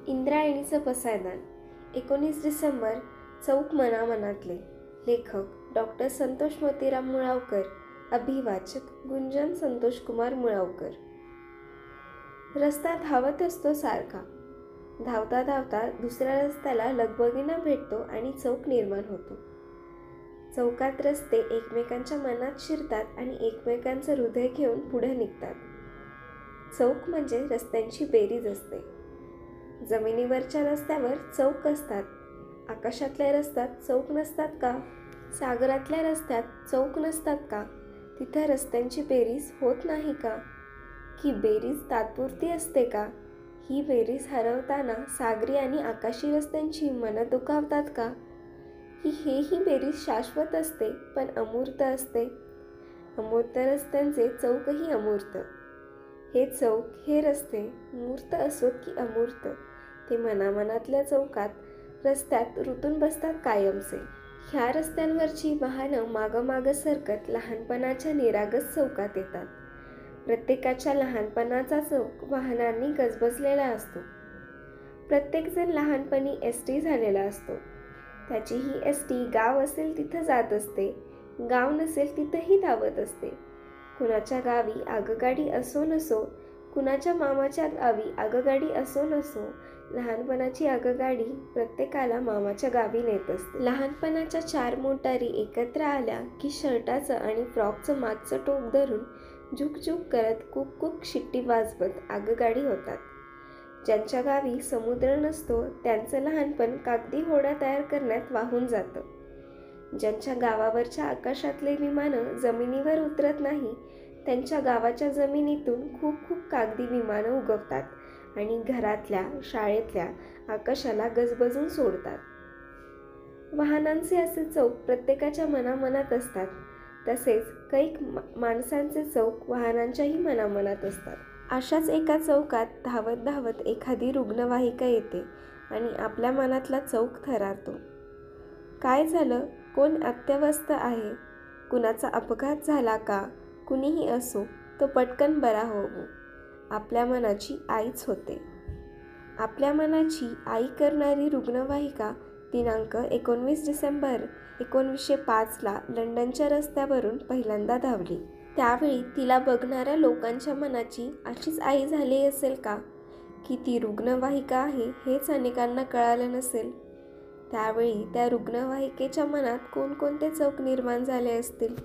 इंद्रायणीचं पसायदान 19 डिसेंबर चौक मनामनातले. लेखक डॉक्टर संतोष मोतीराम मुळावकर. अभिवाचक गुंजन संतोषकुमार मुळावकर. रस्ता धावत असतो सारखा. धावता धावता दुसऱ्या रस्त्याला लगबगीनं भेटतो आणि चौक निर्माण होतो. चौकात रस्ते एकमेकांच्या मनात शिरतात आणि एकमेकांचं हृदय घेऊन पुढे निघतात. चौक म्हणजे रस्त्यांची बेरीज असते. जमिनीवरच्या रस्त्यावर चौक असतात. आकाशातल्या रस्त्यात चौक नसतात का? सागरातल्या रस्त्यात चौक नसतात का? तिथं रस्त्यांची बेरीज होत नाही का? ही बेरीज तात्पुरती असते का? ही बेरीज हरवताना सागरी आणि आकाशी रस्त्यांची मनं दुखावतात का? ही बेरीज शाश्वत असते पण अमूर्त असते. अमूर्त रस्त्यांचे चौकही अमूर्त. हे चौक, हे रस्ते मूर्त असोत की अमूर्त, ते मनामनातल्या चौकात रस्त्यात रुतून बसतात कायमचे. ह्या रस्त्यांवरची वाहनं मागं सरकत लहानपणाच्या निरागस चौकात येतात. प्रत्येकाच्या लहानपणाचा चौक वाहनांनी गजबजलेला असतो. प्रत्येकजण लहानपणी एसटी झालेला असतो. त्याची ही एसटी गाव असेल तिथं जात असते, गाव नसेल तिथंही धावत असते. कुणाच्या गावी आगगाडी असो नसो, कुणाच्या मामाच्या गावी आगगाडी असो नसो, लहानपणाची आगगाडी प्रत्येकाला मामाच्या गावी नेत असते. लहानपणाच्या 4 मोटारी एकत्र आल्या की शर्टाचं आणि फ्रॉकचं मागचं टोक धरून झुकझुक करत कुक कुक शिट्टी वाजवत आगगाडी होतात. ज्यांच्या गावी समुद्र नसतो त्यांचं लहानपण कागदी होड्या तयार करण्यात वाहून जातं. ज्यांच्या गावावरच्या आकाशातले विमानं जमिनीवर उतरत नाही त्यांच्या गावाच्या जमिनीतून खूप खूप कागदी विमानं उगवतात आणि घरातल्या, शाळेतल्या आकाशाला गजबजून सोडतात. वाहनांचे असे चौक प्रत्येकाच्या मनामनात असतात. तसेच कैक माणसांचे चौक वाहनांच्याही मनामनात असतात. अशाच एका चौकात धावत धावत एखादी रुग्णवाहिका येते आणि आपल्या मनातला चौक थरारतो. काय झालं? कोण अत्यवस्थ आहे? कुणाचा अपघात झाला का? कुणीही असो, तो पटकन बरा होवो. आपल्या मनाची आईच होते. आपल्या मनाची आई करणारी रुग्णवाहिका दिनांक 19 डिसेंबर 1905ला लंडनच्या रस्त्यावरून पहिल्यांदा धावली. त्यावेळी तिला बघणाऱ्या लोकांच्या मनाची अशीच आई झाली असेल का, की ती रुग्णवाहिका आहे हेच अनेकांना कळालं नसेल. त्यावेळी त्या रुग्णवाहिकेच्या मनात कोणकोणते चौक निर्माण झाले असतील?